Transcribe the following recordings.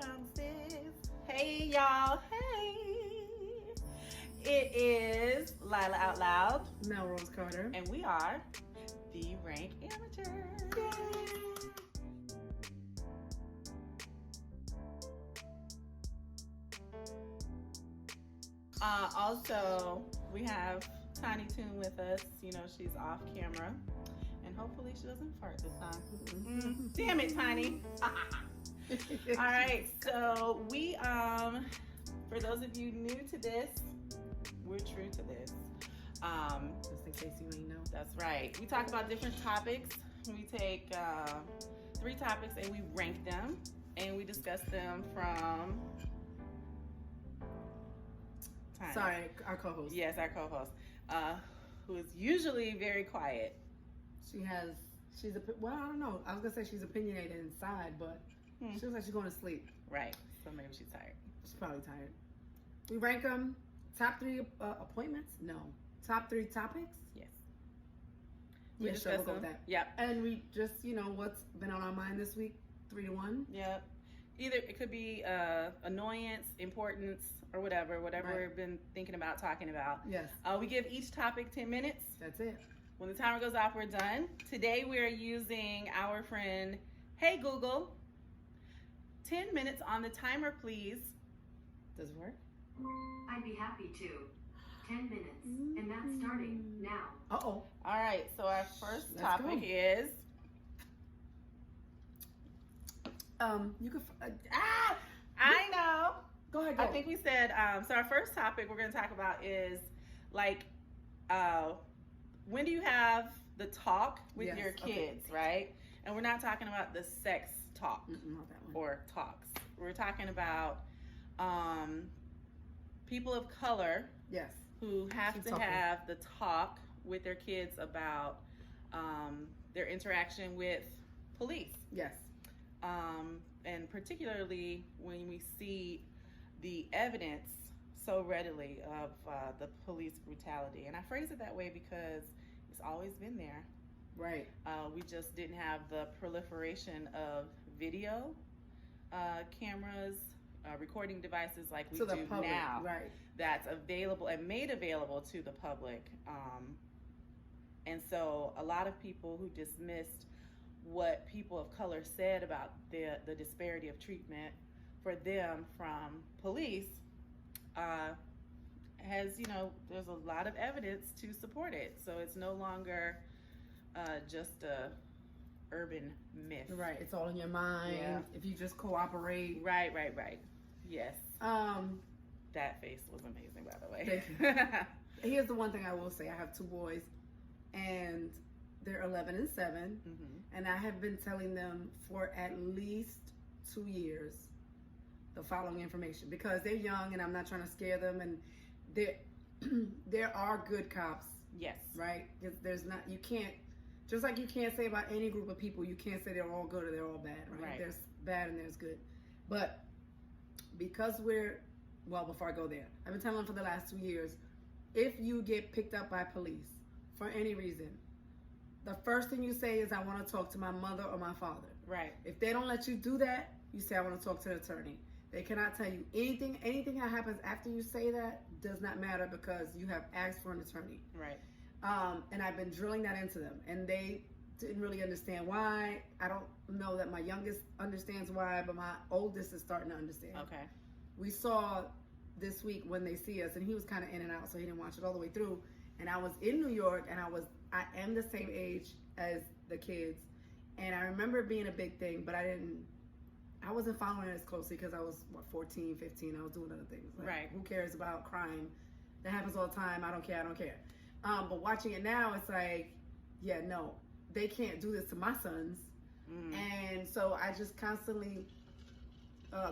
welcome, sis. Hey, y'all. Hey. It is Lila Out Loud. Melrose Carter. And we are the Rank Amateurs. Yay. Also, we have Tiny Toon with us. You know, she's off camera. And hopefully she doesn't fart this time. Damn it, Tiny. All right, so we, for those of you new to this, we're true to this. Just in case you ain't know. That's right. We talk about different topics. We take 3 topics and we rank them. And we discuss them from... Tiny. Sorry, our co-host. Yes, our co-host, who is usually very quiet. She's well, I don't know. I was gonna say she's opinionated inside, but she looks like she's going to sleep. Right. So maybe she's tired. She's probably tired. We rank them top 3 appointments. No, top 3 topics. Yes. Yeah, sure, we'll go with that. Yep. And we just, what's been on our mind this week. 3-1. Yep. Either it could be annoyance, importance, or whatever Right. we've been thinking about, talking about. Yes. We give each topic 10 minutes. That's it. When the timer goes off, we're done. Today we're using our friend, Hey Google. 10 minutes on the timer, please. Does it work? I'd be happy to. 10 minutes, and that's starting now. Uh-oh. All right, so our first Let's topic go. is... You could... I know. Go ahead, go. I think we said, so our first topic we're going to talk about is, like, when do you have the talk with Yes, your kids, okay. right? And we're not talking about the sex talk Not that one. or talks. We're talking about people of color Yes. who have Keep to talking. have the talk with their kids about their interaction with police. Yes. And particularly when we see the evidence so readily of the police brutality. And I phrase it that way because it's always been there. Right. We just didn't have the proliferation of video cameras, recording devices like we To the do public, now. right. That's available and made available to the public. And so a lot of people who dismissed what people of color said about the disparity of treatment for them from police has, there's a lot of evidence to support it. So it's no longer just a urban myth. Right. It's all in your mind. Yeah. If you just cooperate. Right. Yes. Um, That face was amazing, by the way. Thank Here's the one thing I will say. I have 2 boys, and they're 11 and 7, and I have been telling them for at least 2 years the following information because they're young, and I'm not trying to scare them. And there are good cops, Yes. right? There's not. You can't. Just like you can't say about any group of people, you can't say they're all good or they're all bad, right? There's bad and there's good. But because before I go there, I've been telling them for the last 2 years, if you get picked up by police for any reason, the first thing you say is, I want to talk to my mother or my father. Right. If they don't let you do that, you say, I want to talk to the attorney. They cannot tell you anything. Anything that happens after you say that does not matter because you have asked for an attorney. Right. And I've been drilling that into them, and they didn't really understand why. I don't know that my youngest understands why, but my oldest is starting to understand. Okay. We saw this week when they see us, and he was kind of in and out, so he didn't watch it all the way through. And I was in New York, and I am the same age as the kids, and I remember it being a big thing, but I wasn't following it as closely because I was 14, 15. I was doing other things. Like, Right. Who cares about crime? That happens all the time. I don't care. But watching it now, it's like, yeah, no, they can't do this to my sons. And so I just constantly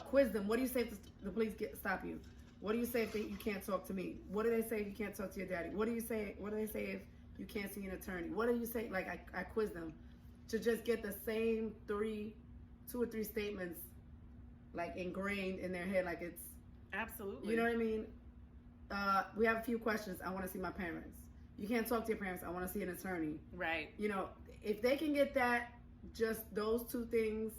quiz them. What do you say if the police stop you? What do you say if you can't talk to me? What do they say if you can't talk to your daddy? What do they say if you can't see an attorney? What do you say? Like, I quiz them to just get the same 2 or 3 statements, like, ingrained in their head, like it's... Absolutely. You know what I mean? We have a few questions. I want to see my parents. You can't talk to your parents. I want to see an attorney. Right. If they can get that, just those 2 things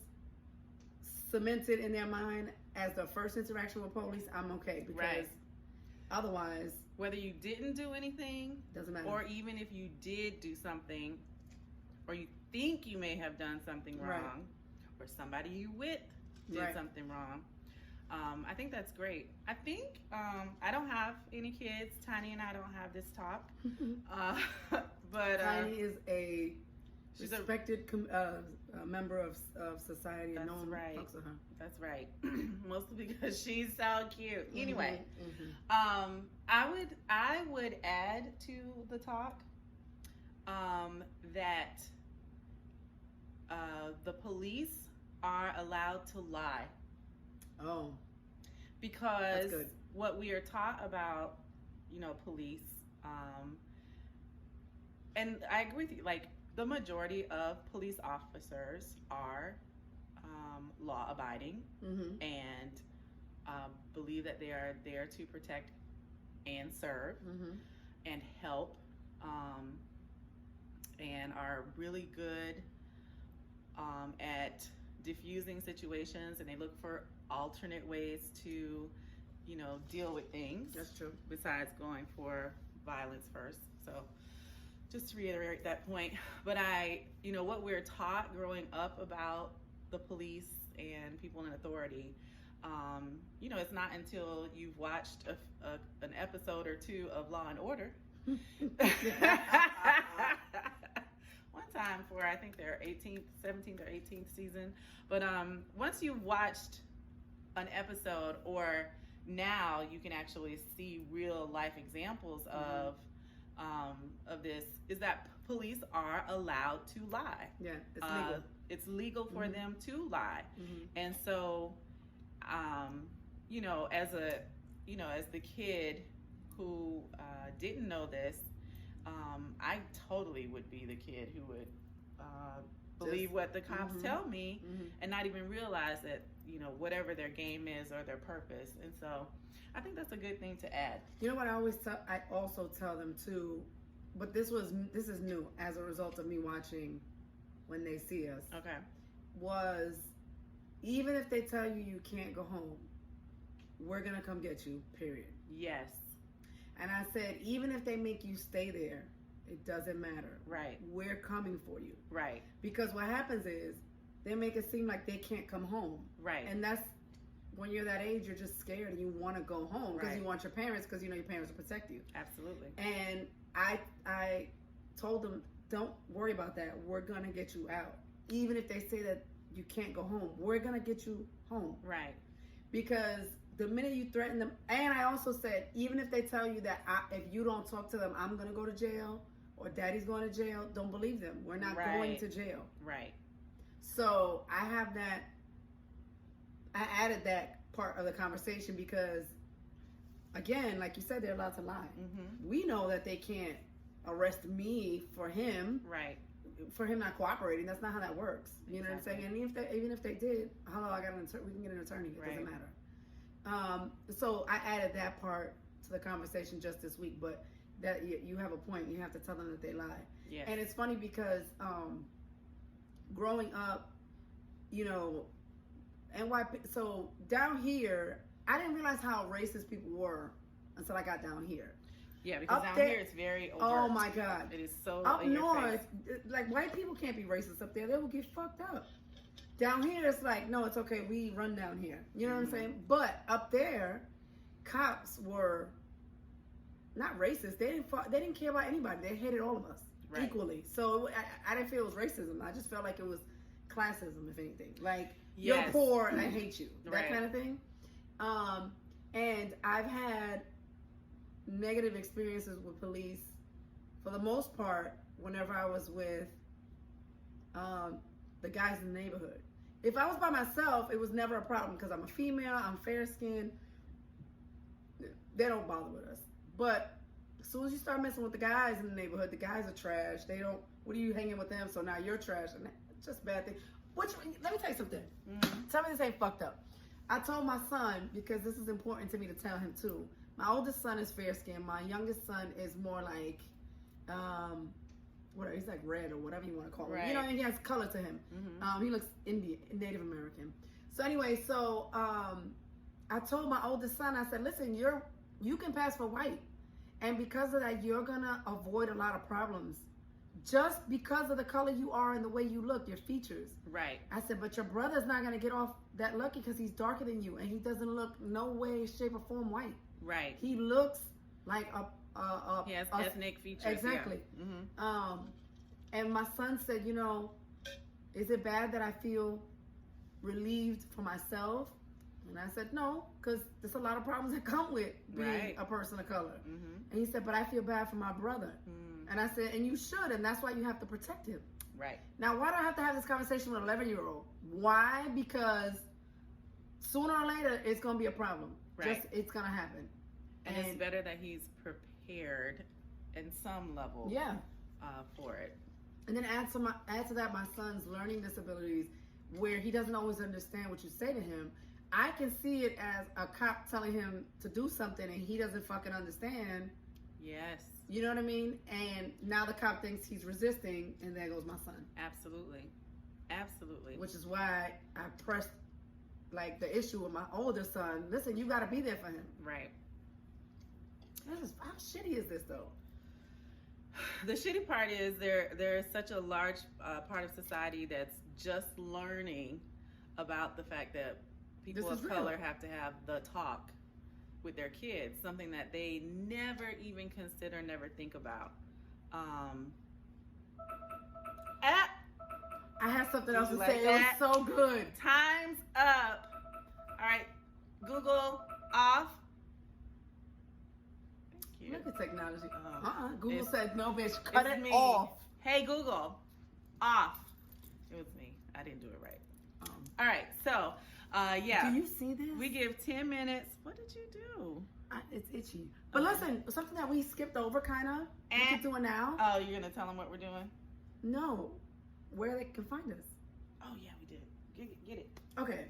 cemented in their mind as the first interaction with police, I'm okay, because Right. otherwise, Whether you didn't do anything, doesn't matter. or even if you did do something, or you think you may have done something wrong, Right. or somebody you with did Right. something wrong. I think that's great. I think I don't have any kids. Tiny and I don't have this talk. But Tiny is a she's a respected member of society, and That's no one right. fucks with her. That's right. Mostly because she's so cute. Anyway, Mhm. I would add to the talk that the police are allowed to lie, Oh, because That's good. what we are taught about, police, and I agree with you. Like, the majority of police officers are law-abiding mm-hmm. and believe that they are there to protect and serve Mm-hmm. and help, and are really good at diffusing situations, and they look for alternate ways to, deal with things That's true. besides going for violence first. So just to reiterate that point, but what we're taught growing up about the police and people in authority, it's not until you've watched an episode or two of Law and Order. One time for, I think their 17th or 18th season. But once you've watched an episode, or now you can actually see real life examples of this, is that police are allowed to lie. Yeah, it's legal. It's legal for Mhm. them to lie. Mm-hmm. And so, as the kid who didn't know this, I totally would be the kid who would believe Just- what the cops Mhm. tell me Mm-hmm. and not even realize that, whatever their game is or their purpose. And so I think that's a good thing to add. You know what I also tell them too, but this is new as a result of me watching When They See Us, Okay. was even if they tell you can't go home, we're gonna come get you, period. Yes. And I said, even if they make you stay there, it doesn't matter. Right. We're coming for you. Right. Because what happens is they make it seem like they can't come home. Right. And that's when you're that age, you're just scared and you want to go home because Right. you want your parents, because your parents will protect you. Absolutely. And I told them, don't worry about that. We're going to get you out. Even if they say that you can't go home, we're going to get you home. Right. Because the minute you threaten them, and I also said, even if they tell you that if you don't talk to them, I'm going to go to jail or daddy's going to jail, don't believe them. We're not going Right. to jail. Right. So I added that part of the conversation because, again, like you said, they're allowed to lie. Mm-hmm. We know that they can't arrest me for him Right. not cooperating. That's not how that works. You know what I'm saying? Exactly. And even if they did, hello, I got an attorney. We can get an attorney. It Right. doesn't matter. So I added that part to the conversation just this week. But that you have a point. You have to tell them that they lie. Yes. And it's funny because growing up, so down here, I didn't realize how racist people were until I got down here. Yeah, because Up down there- here it's very overt. Oh my God. It is so Up in your north, face. like white people can't be racist up there. They will get fucked up. Down here, it's like, no, it's okay. We run down here. You know what I'm Mhm. saying? But up there, cops were not racist. They didn't care about anybody. They hated all of us Right. equally. So I didn't feel it was racism. I just felt like it was classism, if anything. Like, Yes. you're poor and I hate you. That Right. kind of thing. And I've had negative experiences with police for the most part whenever I was with the guys in the neighborhood. If I was by myself, it was never a problem because I'm a female, I'm fair skinned. They don't bother with us. But as soon as you start messing with the guys in the neighborhood, the guys are trash. What are you hanging with them? So now you're trash. And it's just a bad thing. Let me tell you something. Mhm. Tell me this ain't fucked up. I told my son, because this is important to me to tell him too. My oldest son is fair skinned. My youngest son is more like, he's like red or whatever you want to call him. Right. And he has color to him. Mhm. He looks Indian, Native American. So anyway, I told my oldest son, I said, listen, you can pass for white. And because of that, you're going to avoid a lot of problems. Just because of the color you are and the way you look, your features. Right. I said, but your brother's not going to get off that lucky because he's darker than you. And he doesn't look no way, shape, or form white. Right. He looks like he has ethnic features. Exactly. Yeah. Mm-hmm. And my son said, is it bad that I feel relieved for myself? And I said, no, because there's a lot of problems that come with being a person of color. Mm-hmm. And he said, but I feel bad for my brother. And I said, and you should, and that's why you have to protect him. Right. Now, why do I have to have this conversation with an 11-year-old? Why? Because sooner or later, it's going to be a problem. Right. It's going to happen. And it's better that he's prepared in some level for it. And then add to that my son's learning disabilities, where he doesn't always understand what you say to him. I can see it as a cop telling him to do something and he doesn't fucking understand. Yes. You know what I mean? And now the cop thinks he's resisting, and there goes my son. Absolutely. Absolutely. Which is why I pressed the issue with my older son. Listen, you got to be there for him. Right. How shitty is this though? The shitty part is there's such a large part of society that's just learning about the fact that people of color have to have the talk with their kids, something that they never even consider, never think about. I have something else to like say. That? It was so good. Time's up. All right, Google off. Thank you. Look at technology. Google said, no, bitch, It's cut it me. off. Hey, Google, off. It was me. I didn't do it right. All right, so, yeah. Do you see this? We give 10 minutes. What did you do? It's itchy. But listen, something that we skipped over, kind of, we can do it now. Oh, you're going to tell them what we're doing? No, where they can find us. Oh, yeah, we did. Get it. Okay.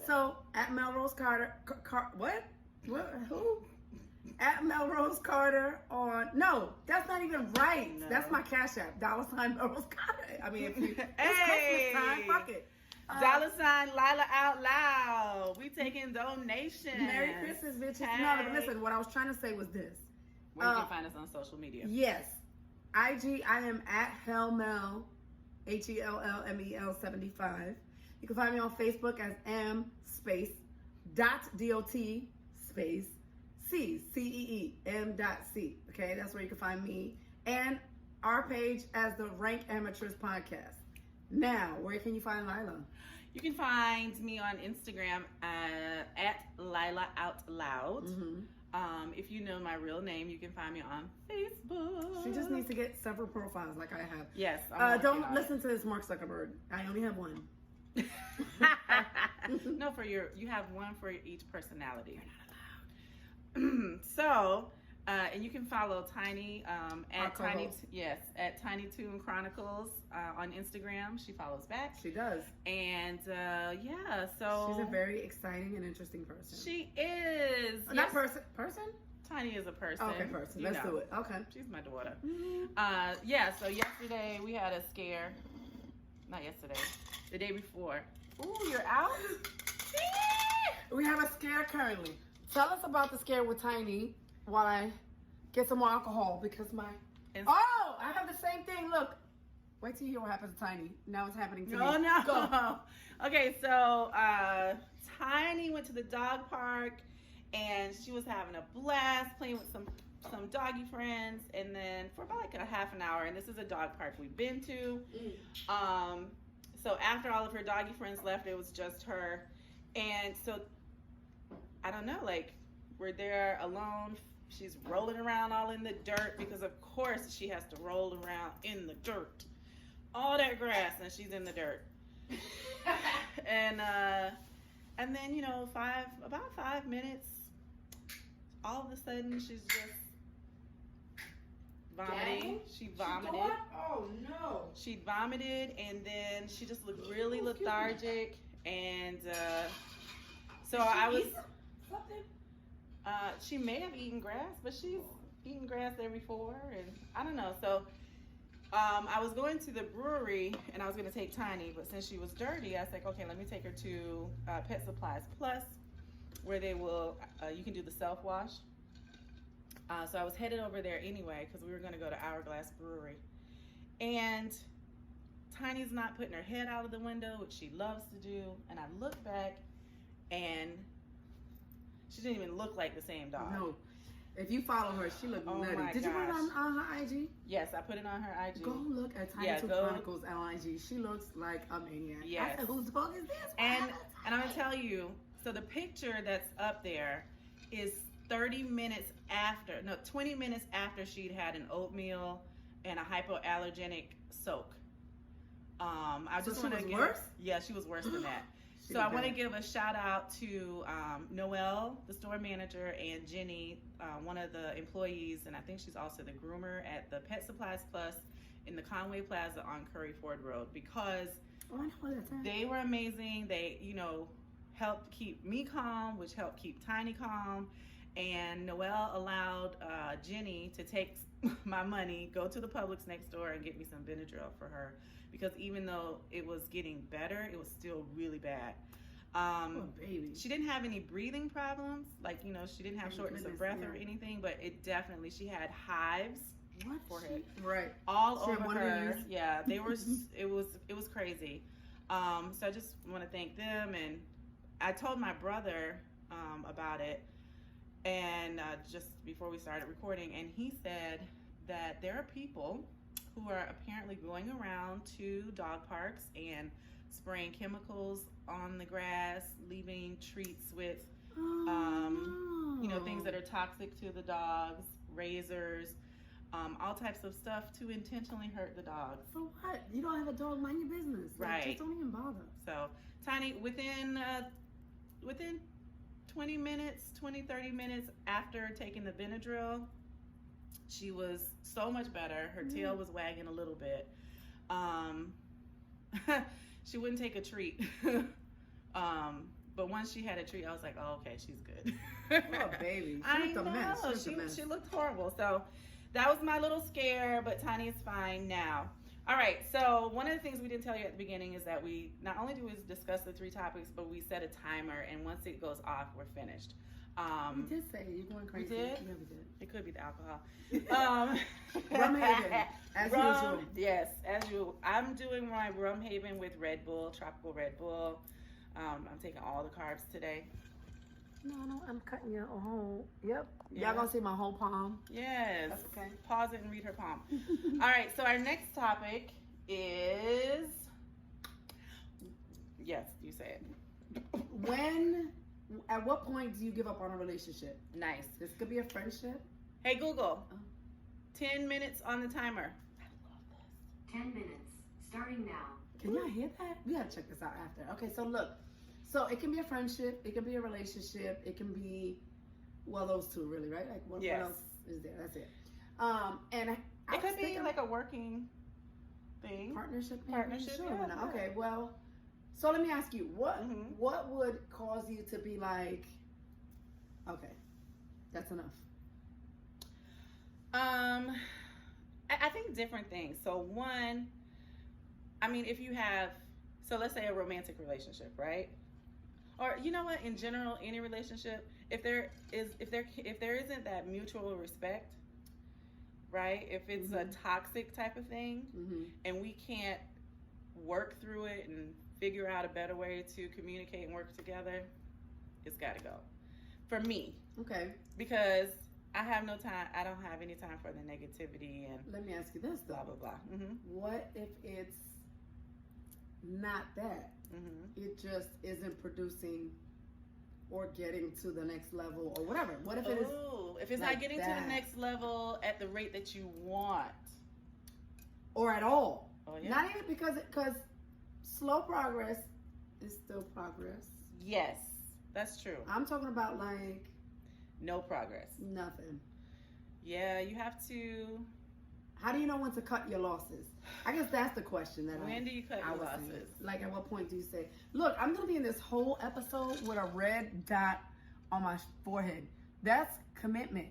So, at Melrose Carter, what? Who? At Melrose Carter on, no, that's not even right. No. That's my Cash App, $ Melrose Carter. I mean, if you, it's Hey. Christmas time, fuck it. $ Lila Out Loud. We taking donations. Merry Christmas, bitches. Hey. No, but listen, what I was trying to say was this. Where you can find us on social media. Yes. IG, I am at Hellmel, HELLMEL 75. You can find me on Facebook as m.dot space C. Okay, that's where you can find me. And our page as the Rank Amateurs Podcast. Now, where can you find Lila? You can find me on Instagram at Lila Out Loud. Mm-hmm. If you know my real name, you can find me on Facebook. She just needs to get several profiles like I have. Yes. Don't listen to this Mark Zuckerberg. I only have one. No, you have one for each personality. So, and you can follow Tiny at Tiny Toon Chronicles on Instagram. She follows back. She does. And so she's a very exciting and interesting person. She is. Not person. Tiny is a person. Okay, person. Let's do it. Okay. She's my daughter. Mm-hmm. So yesterday we had a scare. Not yesterday. The day before. Ooh, you're out? We have a scare currently. Tell us about the scare with Tiny while I get some more alcohol because I have the same thing. Look. Wait till you hear what happens to Tiny. Now it's happening to me. Oh, no. Go. Okay, so Tiny went to the dog park and she was having a blast playing with some doggy friends, and then for about like a half an hour, and this is a dog park we've been to. So after all of her doggy friends left, it was just her. And so, I don't know, like, we're there alone. She's rolling around all in the dirt because, of course, she has to roll around in the dirt. All that grass, and she's in the dirt. And then, about 5 minutes, all of a sudden, she's just vomiting. Dang. She vomited. Oh, no. She vomited, and then she just looked really lethargic. And so I was... Something? She may have eaten grass, but she's eaten grass there before, and I don't know. So I was going to the brewery and I was going to take Tiny, but since she was dirty, I was like, okay, let me take her to Pet Supplies Plus, where they will, you can do the self-wash. So I was headed over there anyway because we were going to go to Hourglass Brewery. And Tiny's not putting her head out of the window, which she loves to do. And I looked back and she didn't even look like the same dog. No. If you follow her, she looked Oh nutty. my Did you put it gosh. on her IG? Yes, I put it on her IG. Go look at Tiny Yeah, Two go- Chronicles on IG. She looks like a maniac. Yes. I said, whose dog is this? And I'm gonna tell you, so the picture that's up there is 20 minutes after she'd had an oatmeal and a hypoallergenic soak. I So just she want to was give, worse? Yeah, she was worse than that. She So I was want to bad. give a shout out to Noelle, the store manager, and Jenny, one of the employees, and I think she's also the groomer at the Pet Supplies Plus in the Conway Plaza on Curry Ford Road, because Oh, I know what that's at. they were amazing. They, helped keep me calm, which helped keep Tiny calm. And Noelle allowed Jenny to take my money, go to the Publix next door and get me some Benadryl for her. Because even though it was getting better, it was still really bad. Oh, baby. She didn't have any breathing problems. Like, she didn't have Thank shortness of goodness, breath yeah. or anything, but she had hives What? forehead. Right. all She had over one of her. these? Yeah, they were. it was crazy. So I just want to thank them, and I told my brother about it, and just before we started recording, and he said that there are people who are apparently going around to dog parks and spraying chemicals on the grass, leaving treats with things that are toxic to the dogs, razors, all types of stuff to intentionally hurt the dogs. For what? You don't have a dog, mind your business. Like, Right. Just don't even bother. So Tiny, within 20 minutes, 30 minutes after taking the Benadryl, she was so much better. Her tail was wagging a little bit. She wouldn't take a treat. But once she had a treat, I was like, oh, okay, she's good. Oh, baby. She I looked a mess. know. She looked a mess. She looked horrible. So that was my little scare, but Tiny is fine now. All right, so one of the things we didn't tell you at the beginning is that we not only do we discuss the 3 topics, but we set a timer, and once it goes off, we're finished. You did say you're going crazy. did? Yeah, we did. It could be the alcohol. Rum Haven, as usual. Yes, as usual. I'm doing my Rum Haven with Red Bull, tropical Red Bull. I'm taking all the carbs today. No, I'm cutting your whole. Yep. Yeah. Y'all gonna see my whole palm. Yes. That's okay. Pause it and read her palm. All right, so our next topic is. Yes, you say it. At what point do you give up on a relationship? Nice. This could be a friendship. Hey, Google. Oh. 10 minutes on the timer. 10 minutes. Starting now. Can y'all hear that? We gotta check this out after. Okay, so look. So it can be a friendship, it can be a relationship, it can be, those two really, right? Like what Yes. else is there? That's it. And I It was could be thinking like a working thing. partnership. maybe? Partnership, Sure, yeah, why not? yeah. Okay, well, so let me ask you, what Mhm. would cause you to be like, okay, that's enough? I think different things. So one, I mean, if you have, so let's say a romantic relationship, right? Or you know what? In general, any relationship, if there isn't that mutual respect, right? If it's a toxic type of thing, Mm-hmm. and we can't work through it and figure out a better way to communicate and work together, it's got to go. For me, Okay, because I have no time. I don't have any time for the negativity and let me ask you this blah though. blah blah. What if it's not that? It just isn't producing or getting to the next level or whatever. What if it is? Ooh, if it's like not getting to that? the next level at the rate that you want, Or at all? oh yeah, Not even because slow progress is still progress. yes, that's true. I'm talking about like No progress. nothing. Yeah, you have to. How do you know when to cut your losses? I guess that's the question that When do you cut I your was saying. losses? Like, at what point do you say, look, I'm going to be in this whole episode with a red dot on my forehead. That's commitment.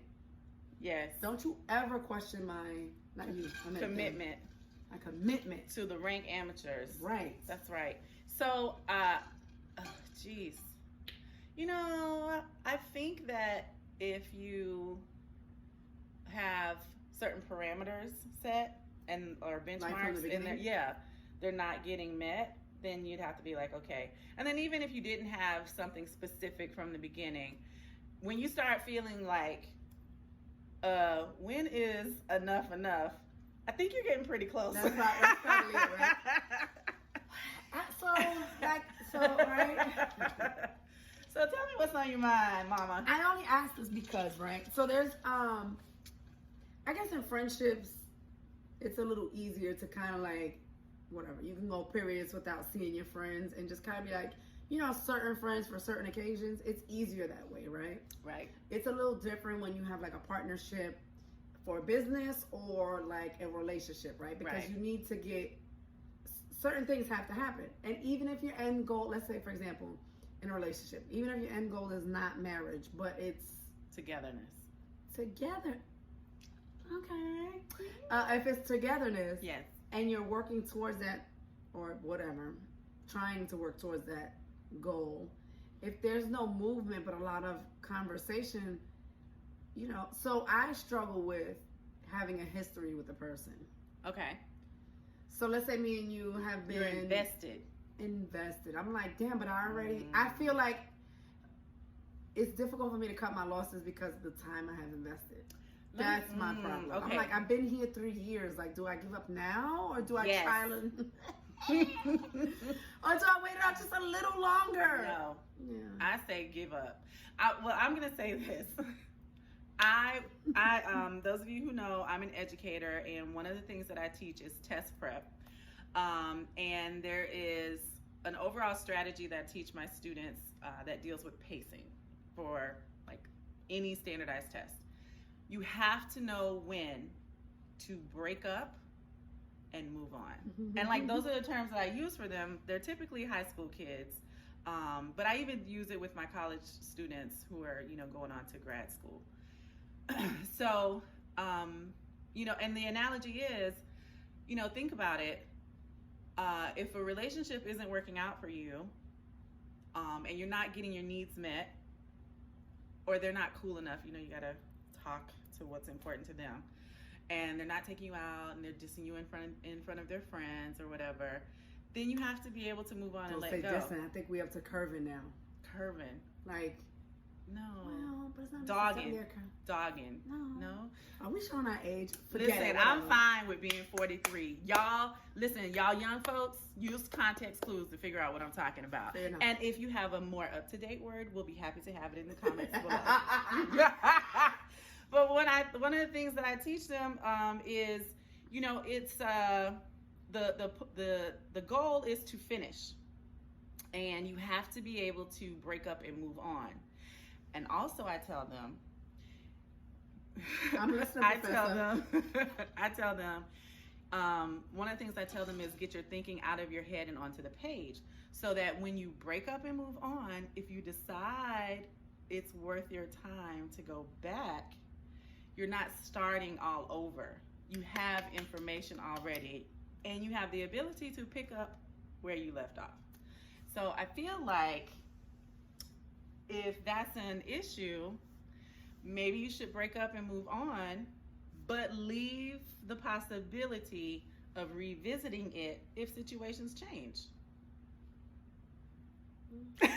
Yes, Don't you ever question not you. I meant them. commitment. A commitment. to the rank amateurs. Right. That's right. So, geez. You know, I think that if you have certain parameters set or benchmarks in there, yeah, they're not getting met, then you'd have to be like, okay. And then even if you didn't have something specific from the beginning, when you start feeling like, when is enough enough? I think you're getting pretty close. That's probably it, right? Right? So tell me what's on your mind, Mama. I only ask this because, right? So there's, I guess in friendships, it's a little easier to kind of like, whatever. You can go periods without seeing your friends and just kind of be like, you know, certain friends for certain occasions. It's easier that way, right? Right. It's a little different when you have like a partnership for business or like a relationship, right? Because Right. you need to get, certain things have to happen. And even if your end goal, let's say for example, in a relationship, even if your end goal is not marriage, but it's Togetherness. together. Okay. If it's togetherness, Yes. and you're working towards that, or whatever, trying to work towards that goal, if there's no movement but a lot of conversation, you know, so I struggle with having a history with a person. Okay. So let's say me and you have been You're invested. I'm like, damn, but I feel like it's difficult for me to cut my losses because of the time I have invested. That's my problem. Okay. I'm like, I've been here 3 years. Like, do I give up now or do I Yes. try or do I wait it out just a little longer? No. Yeah. I say give up. I'm gonna say this. Those of you who know, I'm an educator, and one of the things that I teach is test prep. And there is an overall strategy that I teach my students that deals with pacing for like any standardized test. You have to know when to break up and move on. And like those are the terms that I use for them. They're typically high school kids. But I even use it with my college students who are, you know, going on to grad school. So, you know, and the analogy is, you know, think about it. If a relationship isn't working out for you, and you're not getting your needs met, or they're not cool enough, you know, you gotta talk to what's important to them, and they're not taking you out, and they're dissing you in front of their friends or whatever, then you have to be able to move on and let go. Dissing. I think we have to curving now. Curving. Like, no. well, but it's not Dogging. necessarily Dogging. No. No. Are we showing our age? Forget Listen, it, I'm whatever. fine with being 43. Y'all, listen, y'all young folks, use context clues to figure out what I'm talking about. Fair enough. And if you have a more up-to-date word, we'll be happy to have it in the comments below. But one of the things that I teach them is, you know, it's the goal is to finish, and you have to be able to break up and move on. And also, I tell them. I'm listening, I tell them. One of the things I tell them is get your thinking out of your head and onto the page, so that when you break up and move on, if you decide it's worth your time to go back, you're not starting all over. You have information already, and you have the ability to pick up where you left off. So I feel like if that's an issue, maybe you should break up and move on, but leave the possibility of revisiting it if situations change. I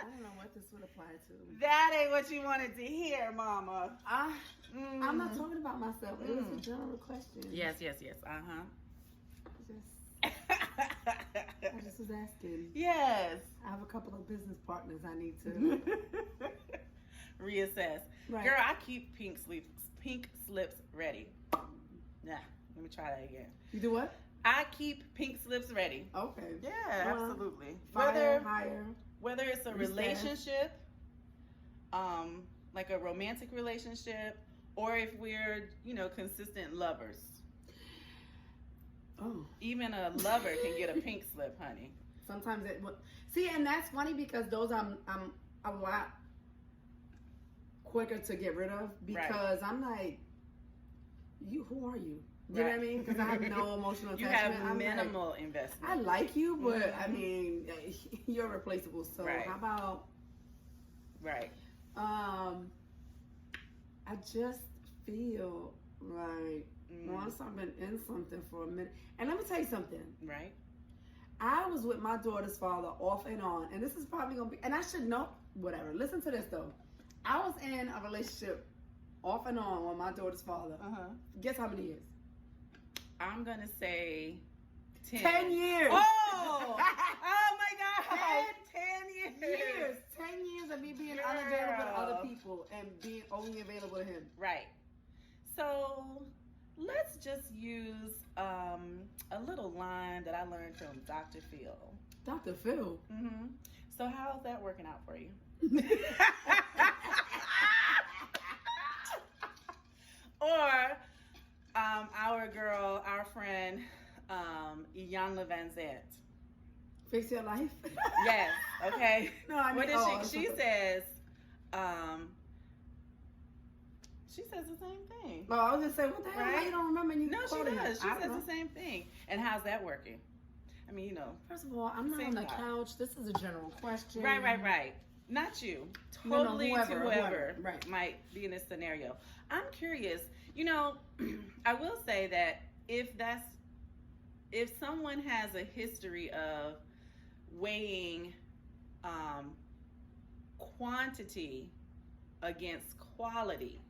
don't know what this would apply to. That ain't what you wanted to hear, Mama. I'm not talking about myself. It was a general question. Yes. I just was asking. Yes. I have a couple of business partners I need to Reassess. Right. Girl, I keep pink slips ready. Nah, let me try that again. You do what? I keep pink slips ready. Okay. Yeah, Well, absolutely. Fire, hire. Whether it's a Reassess. relationship, like a romantic relationship, or if we're, you know, consistent lovers. Oh. Even a lover can get a pink slip, honey. Sometimes it would. See, and that's funny because those I'm a lot quicker to get rid of because I'm like, who are you? You know what I mean? Because I have no emotional You attachment. have I'm like, minimal investment. I like you, but I Mhm. mean, you're replaceable. So Right. how about Right. I just feel like Mm. once I've been in something for a minute, and let me tell you something. Right. I was with my daughter's father off and on, and this is probably gonna be, and I should know, whatever. Listen to this though. I was in a relationship off and on with my daughter's father. Guess how many years? I'm gonna say 10. 10 years. Oh! Oh my God! 10 years. 10 years of me being Girl. unavailable to other people and being only available to him. Right. So let's just use a little line that I learned from Dr. Phil. Dr. Phil. Mm-hmm. So how's that working out for you? Or our friend, Iyanla Van Zant. Fix your life. Yes. Okay. No, I mean, What does she it's- says? She says the same thing. Oh, I was just saying, what the hell? Why Right? you don't remember? And you No, she quoted does. it? She I don't says know. the same thing. And how's that working? I mean, you know. First of all, I'm not Same on the thought. couch. This is a general question. Right. Not you. No, no, Totally whoever, to whoever right. might be in this scenario. I'm curious. You know, I will say that if someone has a history of weighing quantity against quality,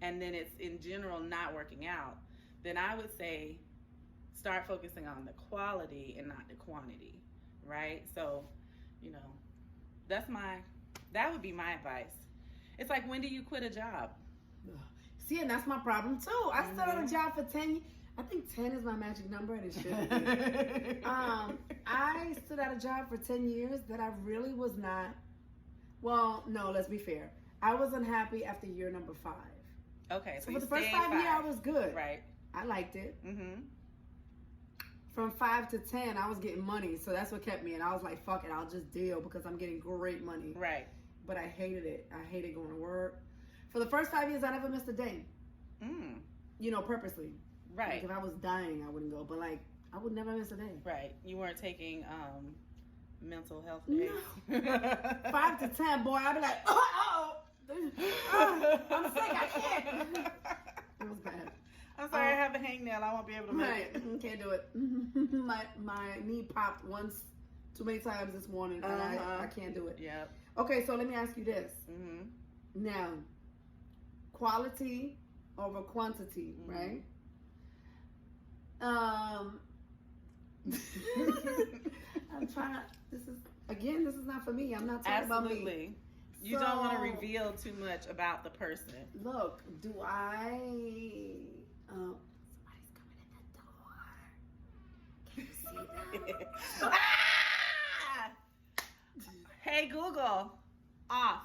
and then it's in general not working out, then I would say start focusing on the quality and not the quantity, right? So, you know, that would be my advice. It's like, when do you quit a job? See, and that's my problem too. I stood on a job for 10 years. I think 10 is my magic number, and it should be. I stood at a job for 10 years that I really was not. Well, no, let's be fair. I was unhappy after year number 5. Okay, so So you for the first stayed 5 years, I was good. Right. I liked it. Mm-hmm. From 5 to 10, I was getting money, so that's what kept me. And I was like, "Fuck it, I'll just deal because I'm getting great money." Right. But I hated it. I hated going to work. For the first 5 years, I never missed a day. Mm. You know, purposely. Right. Like if I was dying, I wouldn't go. But like, I would never miss a day. Right. You weren't taking mental health days. No. 5 to 10, boy, I'd be like, oh, I'm sick, I can't. It was bad. I'm sorry, I have a hangnail. I won't be able to make Right, it. can't do it. my knee popped once too many times this morning, and I can't do it. Yep. Okay, so let me ask you this. Mm-hmm. Now, quality over quantity, Mhm. right? I'm trying. This is not for me. I'm not talking about me. Absolutely. You don't want to So- reveal too much about the person. Look, do I? Somebody's coming in the door. Can you see them? Ah! Hey Google, off.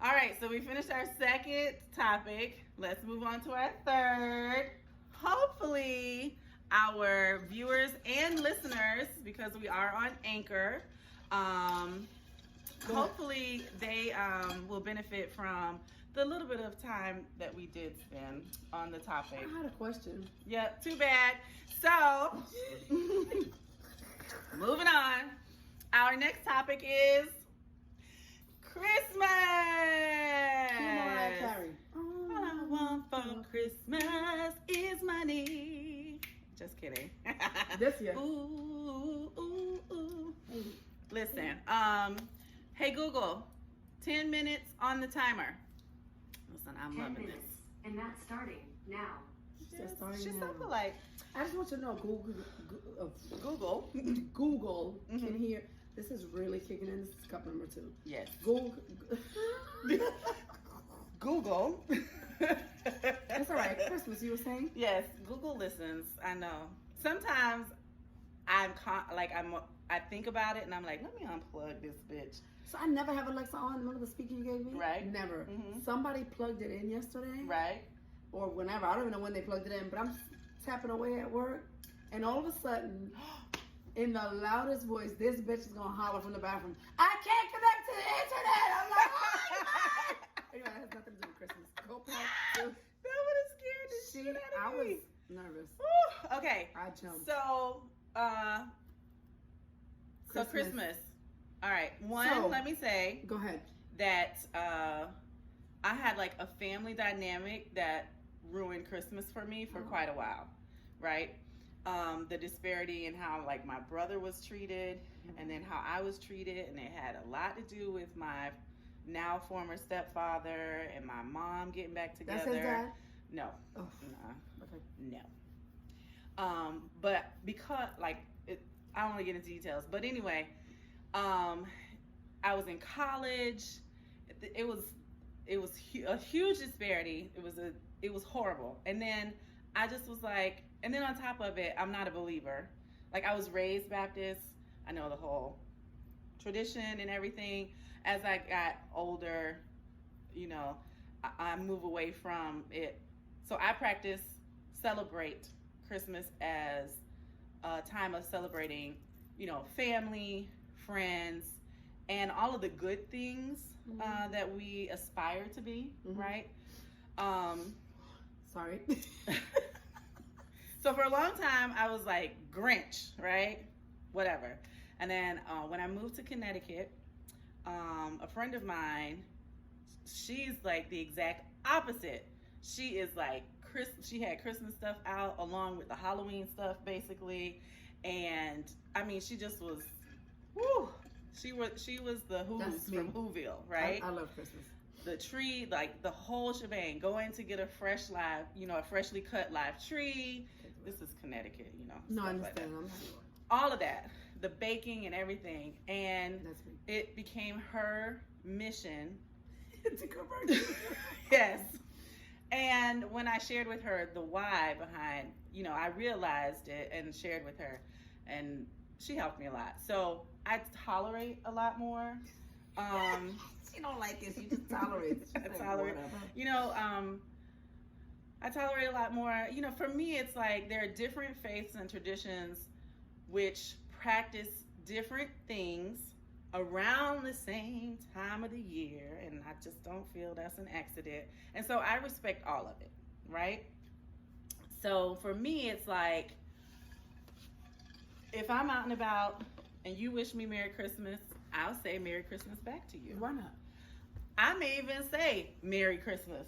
All right, so we finished our second topic. Let's move on to our third. Hopefully, our viewers and listeners, because we are on Anchor, hopefully they will benefit from the little bit of time that we did spend on the topic. I had a question. Yep, too bad. So, moving on. Our next topic is Christmas. Mariah Carey. All I want for Christmas is money. Just kidding. This year. Ooh, ooh, ooh. Listen, hey Google, 10 minutes on the timer. Listen, I'm 10 loving minutes. this. And that's starting now. She's starting She's now. so polite. I just want you to know, Google. Google can Mhm. hear. This is really kicking in. This is cup number 2. Yes. Google. Google. That's all right. Christmas, you were saying? Yes, Google listens. I know. Sometimes I think about it and I'm like, let me unplug this bitch. So I never have Alexa on. Remember the speaker you gave me? Right. Never. Mhm. Somebody plugged it in yesterday. Right? Or whenever. I don't even know when they plugged it in. But I'm tapping away at work. And all of a sudden, in the loudest voice, this bitch is going to holler from the bathroom, I can't connect to the internet. I'm like, oh my God. Anyway, that has nothing to do with Christmas. Go back to That would have scared the She, shit out I of was, me. Nervous. Woo, okay. I jumped. So, Christmas. All right. So- Let me say Go ahead. that I had like a family dynamic that ruined Christmas for me for quite a while, right? The disparity in how like my brother was treated and then how I was treated, and it had a lot to do with my now former stepfather and my mom getting back together. That's his dad? No. Oh. Nah. Okay. No. But because like I don't want to get into details, but anyway, I was in college. It was a huge disparity. It was horrible. And then I just was like, and then on top of it, I'm not a believer. Like I was raised Baptist. I know the whole tradition and everything. As I got older, you know, I move away from it. So I celebrate Christmas as a time of celebrating, you know, family, friends, and all of the good things that we aspire to be, right? Sorry. So for a long time, I was like Grinch, right? Whatever. And then when I moved to Connecticut, a friend of mine, she's like the exact opposite. She is like she had Christmas stuff out along with the Halloween stuff, basically. And I mean, she just was, whoo. She was the Who's from Whoville, right? I love Christmas. The tree, like the whole shebang. Going to get a freshly cut live tree. This is Connecticut, you know. No, I stuff understand. like that. I'm not All of that, the baking and everything, and That's me. it became her mission. To convert you. Yes. And when I shared with her the why behind, you know, I realized it and shared with her, and she helped me a lot. So I tolerate a lot more. She don't like it. She just tolerates. I tolerate. You know, I tolerate a lot more. You know, for me, it's like there are different faiths and traditions which practice different things around the same time of the year, and I just don't feel that's an accident. And so I respect all of it, right? So for me, it's like if I'm out and about and you wish me Merry Christmas, I'll say Merry Christmas back to you. Why not? I may even say Merry Christmas,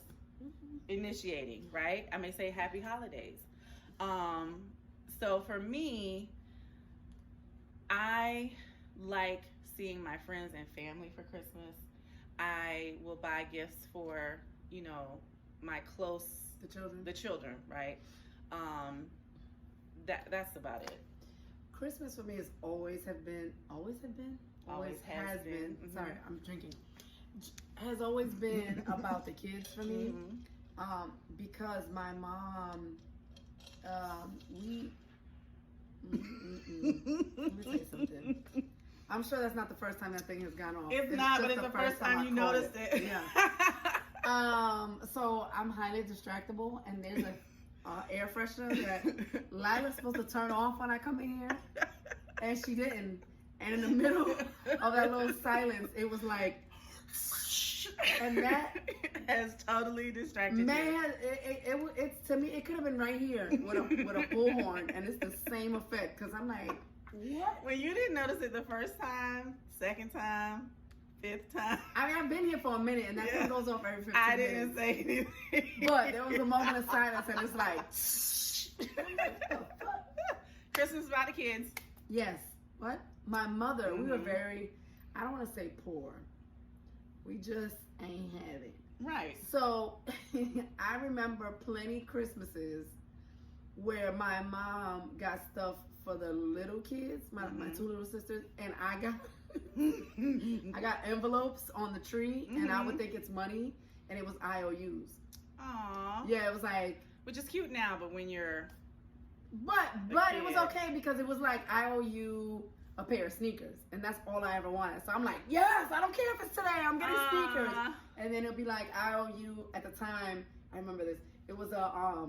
initiating, right? I may say Happy Holidays. So for me, I like seeing my friends and family for Christmas. I will buy gifts for, you know, my the children, right? That's about it. Christmas for me has always has been. Mm-hmm. Sorry, I'm drinking. Has always been about the kids for me. Because my mom, let me say something. I'm sure that's not the first time that thing has gone off. It's not, just but it's the first time you caught noticed it. Yeah. So I'm highly distractible, and there's a air freshener that Lila's supposed to turn off when I come in here, and she didn't. And in the middle of that little silence, it was like, and that has totally distracted man, you. it's to me, it could have been right here with a bullhorn, and it's the same effect. Cause I'm like, what? When you didn't notice it the first time, second time, fifth time. I mean, I've been here for a minute, and that thing goes off every 15 I minutes. didn't say anything. But there was a moment of silence, and it's like, Christmas by the kids. yes. What? My mother, we were very, I don't want to say poor. We just ain't have it. Right. So I remember plenty Christmases where my mom got stuff for the little kids, my two little sisters, and I got envelopes on the tree, and I would think it's money, and it was IOUs. Aww. Yeah, it was like, which is cute now, but when you're but it was okay because it was like I owe you a pair of sneakers, and that's all I ever wanted. So I'm like, yes, I don't care if it's today, I'm getting sneakers. And then it'll be like, I owe you, at the time, I remember this, it was a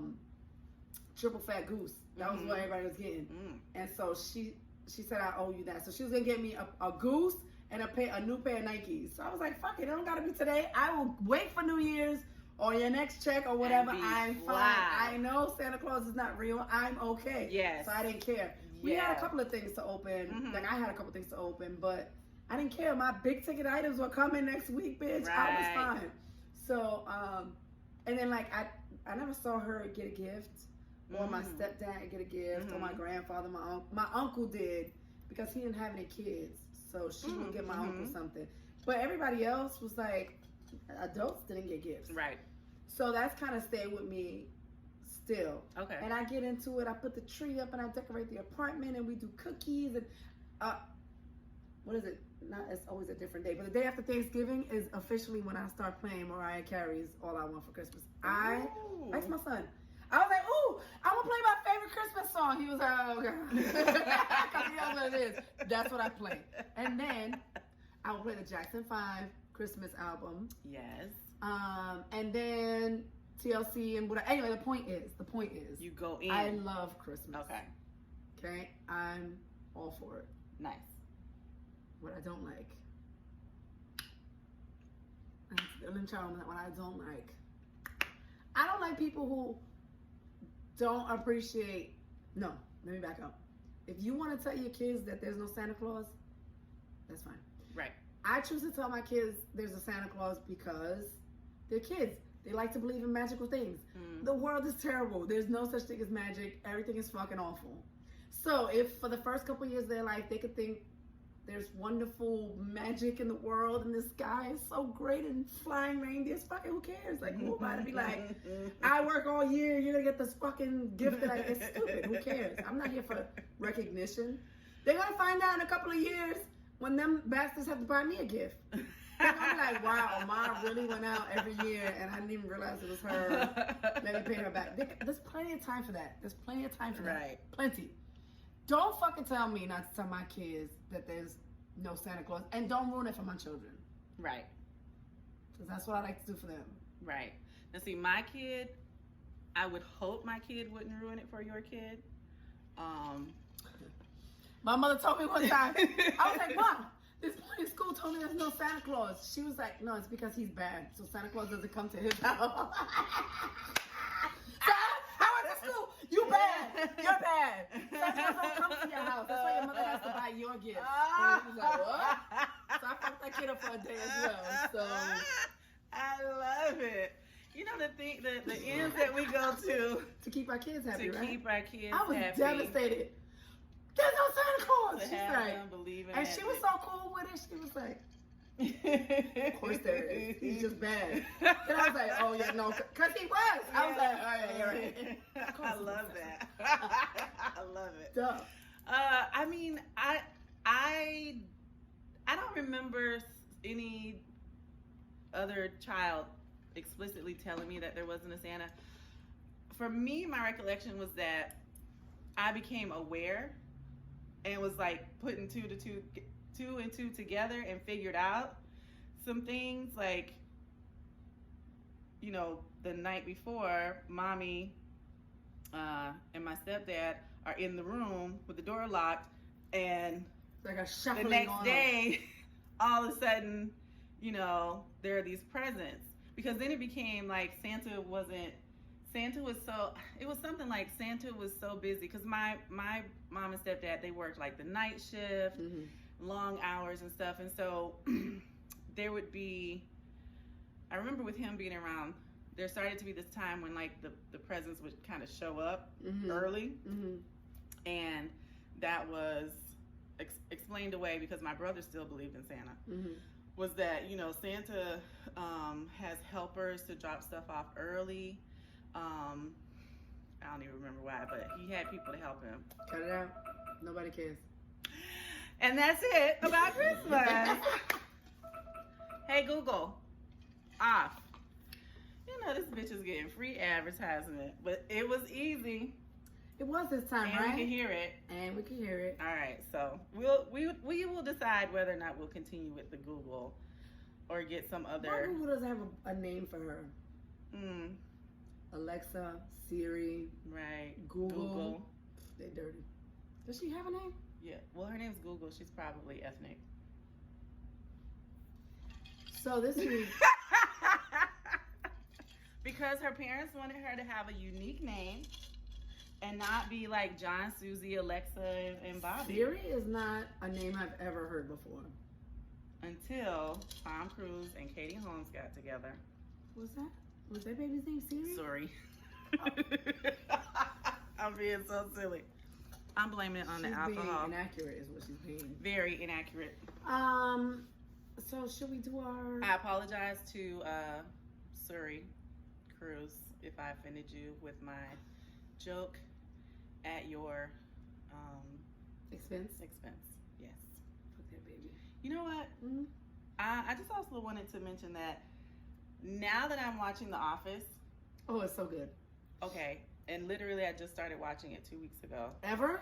triple fat goose. That was what everybody was getting. And so she said, I owe you that. So she was gonna get me a goose and a new pair of Nikes. So I was like, fuck it, it don't gotta be today. I will wait for New Year's on your next check or whatever, be I'm fine. fly. I know Santa Claus is not real. I'm okay. Yes. So I didn't care. We had Yeah. a couple of things to open. Mhm. Like I had a couple things to open, but I didn't care. My big ticket items were coming next week, bitch. I Right. was fine. So, and then like I never saw her get a gift, or my stepdad get a gift, or my grandfather, my uncle did, because he didn't have any kids, so she would get my uncle something. But everybody else was like, adults didn't get gifts. Right. So that's kind of stayed with me still. Okay. And I get into it. I put the tree up and I decorate the apartment and we do cookies and what is it? Not it's always a different day, but the day after Thanksgiving is officially when I start playing Mariah Carey's "All I Want for Christmas." That's my son. I was like, "Ooh, I'm gonna play my favorite Christmas song." He was like, "Oh God," because he knows what it is. That's what I play. And then I will play the Jackson 5 Christmas album. Yes. And then TLC and whatever. Anyway, the point is, You go in. I love Christmas. Okay. Okay, I'm all for it. Nice. What I don't like, let me try on that one. I don't like people who don't appreciate. No, let me back up. If you want to tell your kids that there's no Santa Claus, that's fine. Right. I choose to tell my kids there's a Santa Claus because they're kids. They like to believe in magical things. The world is terrible. There's no such thing as magic. Everything is fucking awful. So if for the first couple years of their life they could think there's wonderful magic in the world and the sky is so great and flying reindeers, fucking who cares? Like, who am I to be like, I work all year, you're gonna get this fucking gift that it's stupid. Who cares? I'm not here for recognition. They're gonna find out in a couple of years when them bastards have to buy me a gift. They're gonna be like, wow, Mom really went out every year and I didn't even realize it was her. Let me pay her back. There's plenty of time for that. There's plenty of time for that. Right. Plenty. Don't fucking tell me not to tell my kids that there's no Santa Claus. And don't ruin it for my children. Right. Because that's what I like to do for them. Right. Now, see, my kid, I would hope my kid wouldn't ruin it for your kid. My mother told me one time, I was like, Mom, this boy in school told me there's no Santa Claus. She was like, no, it's because he's bad. So Santa Claus doesn't come to his house. So I went to school. You bad. You're bad. Santa Claus don't come to your house. That's why your mother has to buy your gift. And he was like, what? So I fucked that kid up for a day as well. So I love it. You know the ends that we go to keep our kids happy, to right? keep our kids I was happy. devastated. There's no Santa Claus. To She's have like, them believe in and that she was so cool with it. She was like, of course there is. He's just bad. And I was like, oh yeah, no, because he was. I was like, all right. I love that. I love it. Duh. I mean, I don't remember any other child explicitly telling me that there wasn't a Santa. For me, my recollection was that I became aware and was like putting two and two together and figured out some things, like, you know, the night before, Mommy and my stepdad are in the room with the door locked, and Like a the shuffling next day, all of a sudden, you know, there are these presents. Because then it became like Santa was something like Santa was so busy, because my mom and stepdad, they worked like the night shift, long hours and stuff, and so there would be, I remember with him being around, there started to be this time when like the presents would kind of show up early, and that was explained away because my brother still believed in Santa. Was that, you know, Santa has helpers to drop stuff off early. I don't even remember why, but he had people to help him. Cut it out. Nobody cares. And that's it about Christmas. Hey, Google, off. You know, this bitch is getting free advertisement, but it was easy. It was this time, And right? we can hear it. And we can hear it. All right, so we will decide whether or not we'll continue with the Google or get some Why other. Google doesn't have a name for her? Alexa, Siri, Right. Google. They're dirty. Does she have a name? Yeah. Well, her name's Google. She's probably ethnic. So this week, Because her parents wanted her to have a unique name and not be like John, Susie, Alexa, and Bobby. Siri is not a name I've ever heard before. Until Tom Cruise and Katie Holmes got together. What's that? Was that baby's name Siri? Sorry. I'm being so silly. I'm blaming it on the She's alcohol. being inaccurate is what she's being. Very inaccurate. So should we do our... I apologize to Suri Cruz if I offended you with my joke at your expense? Yes. Fuck that baby. You know what? Mm-hmm. I just also wanted to mention that now that I'm watching The Office, Oh, it's so good. okay, and literally I just started watching it 2 weeks ago. Ever?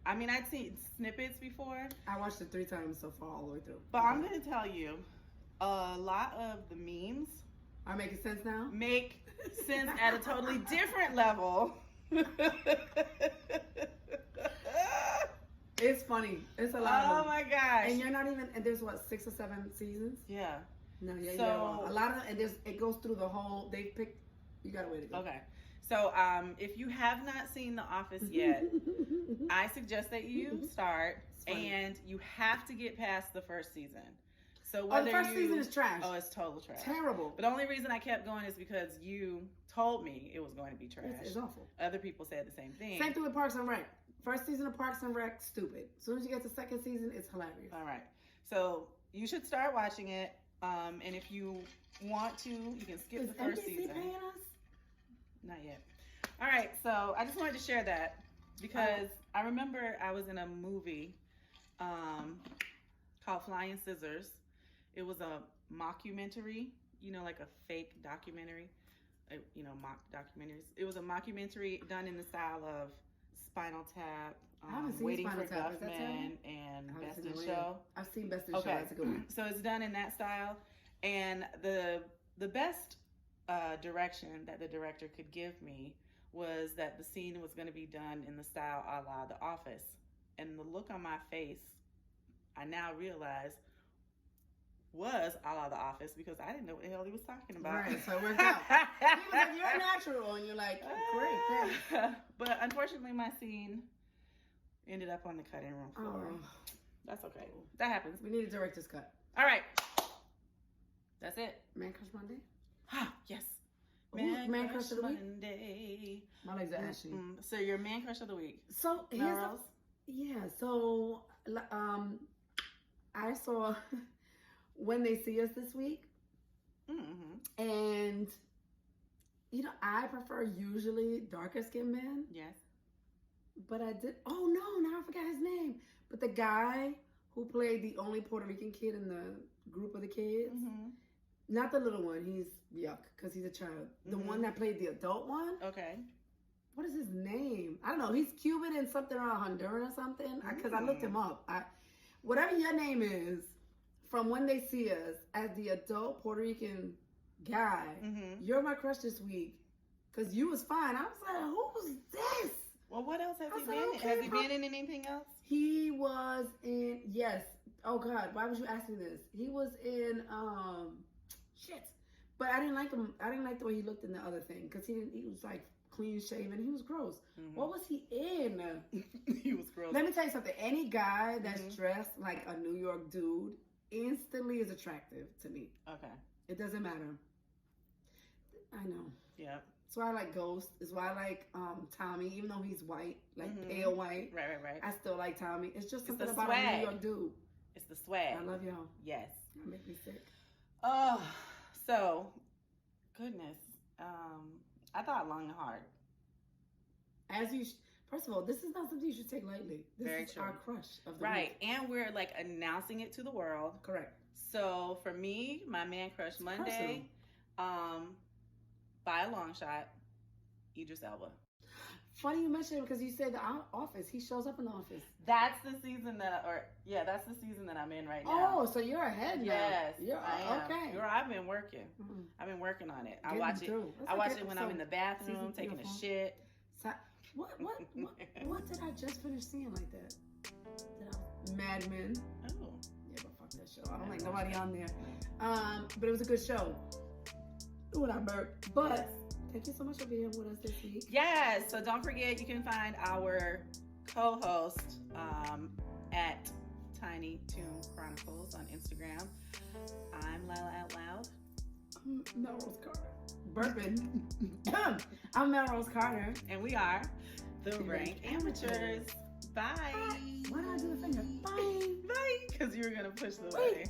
I mean, I'd seen snippets before, I watched it 3 times so far, all the way through. but I'm going to tell you, a lot of the memes Are making sense now? make sense at a totally different level. It's funny. It's a lot Oh of them. my gosh. And you're not even, and there's what, 6 or 7 seasons? Yeah. No, yeah, you So- got it wrong. A lot of them, and it goes through the whole, they pick, you got a way to go. Okay. So if you have not seen The Office yet, I suggest that you start, It's funny. and you have to get past the first season. So Oh, whether the first you, season is trash. oh, it's total trash. Terrible. But the only reason I kept going is because you told me it was going to be trash. It's awful. Other people said the same thing. Same thing with Parks and Rec. First season of Parks and Rec, stupid. As soon as you get to second season, it's hilarious. All right. So you should start watching it. And if you want to, you can skip Is the first NBC season. paying us? Not yet. All right. So I just wanted to share that because I remember I was in a movie called Flying Scissors. It was a mockumentary, like a fake documentary, mock documentaries. It was a mockumentary done in the style of Spinal Tap, I haven't seen Waiting Spinal for Tap. Is that Guffman, terrible? and I haven't Best seen in it Show. I've seen Best in Show. Okay. That's a good one. So it's done in that style, and the best direction that the director could give me was that the scene was going to be done in the style a la The Office. And the look on my face, I now realize, was a la The Office because I didn't know what the hell he was talking about. Right, so it worked out. He was like, you're natural, and you're like, oh, great, thanks. But unfortunately, my scene ended up on the cutting room floor. Oh, That's okay. That happens. we need a director's cut. All right. That's it. Man Crush Monday? Yes. Who's Man Crush of the Week? Monday. My legs are ashy. So your man crush of the week. So here's Melrose? so I saw When They See Us this week, Mm-hmm. and I prefer usually darker skinned men, Yes. but I did. Oh no, now I forgot his name. But the guy who played the only Puerto Rican kid in the group of the kids, Mm-hmm. not the little one. He's yuck because he's a child. The Mhm. one that played the adult one. Okay. What is his name? I don't know. He's Cuban and something around Honduran or something. Because I looked him up. Whatever your name is, from When They See Us, as the adult Puerto Rican guy, Mm-hmm. you're my crush this week. Because you was fine. I was like, who's this? Well, what else has I he said, been in? okay, Has he bro. been in anything else? He was in, yes. Oh God, why would you ask me this? He was in, shit. But I didn't like him. I didn't like the way he looked in the other thing. Because he was like clean shaven. He was gross. Mhm. What was he in? He was gross. Let me tell you something. Any guy that's Mhm. dressed like a New York dude instantly is attractive to me. Okay. It doesn't matter. I know. Yeah. That's why I like Ghost. It's why I like Tommy, even though he's white, like Mhm. pale white. Right. I still like Tommy. It's just It's something the about a swag. New York dude. It's the swag. I love y'all. Yes. Y'all make me sick. Oh, so, goodness. I thought long and hard. First of all, this is not something you should take lightly. This Very is true. our crush of the Right. week. And we're like announcing it to the world. Correct. So for me, my man crush Monday, by a long shot, Idris Elba. Funny you mentioned it because you said the Office. He shows up in the Office. That's the season that's the season that I'm in right now. Oh, so you're ahead now. Yes, You're I am. okay. Girl, I've been working. Mm. I've been working on it. I Getting watch it. through. That's I like watch it when I'm in the season bathroom three taking or a four. shit. So, what did I just finish seeing like that? Mad Men. Oh, Yeah, but fuck that show. I don't like nobody on there. But it was a good show. When I burp. But thank you so much for being with us this week. Yes, so don't forget you can find our co-host at Tiny Toon Chronicles on Instagram. I'm Lila Out Loud. I'm Melrose Carter. Burping. I'm Melrose Carter. And we are the Rank Amateurs. Bye. Why did I do the finger? Bye. Bye. Because you were going to push the way.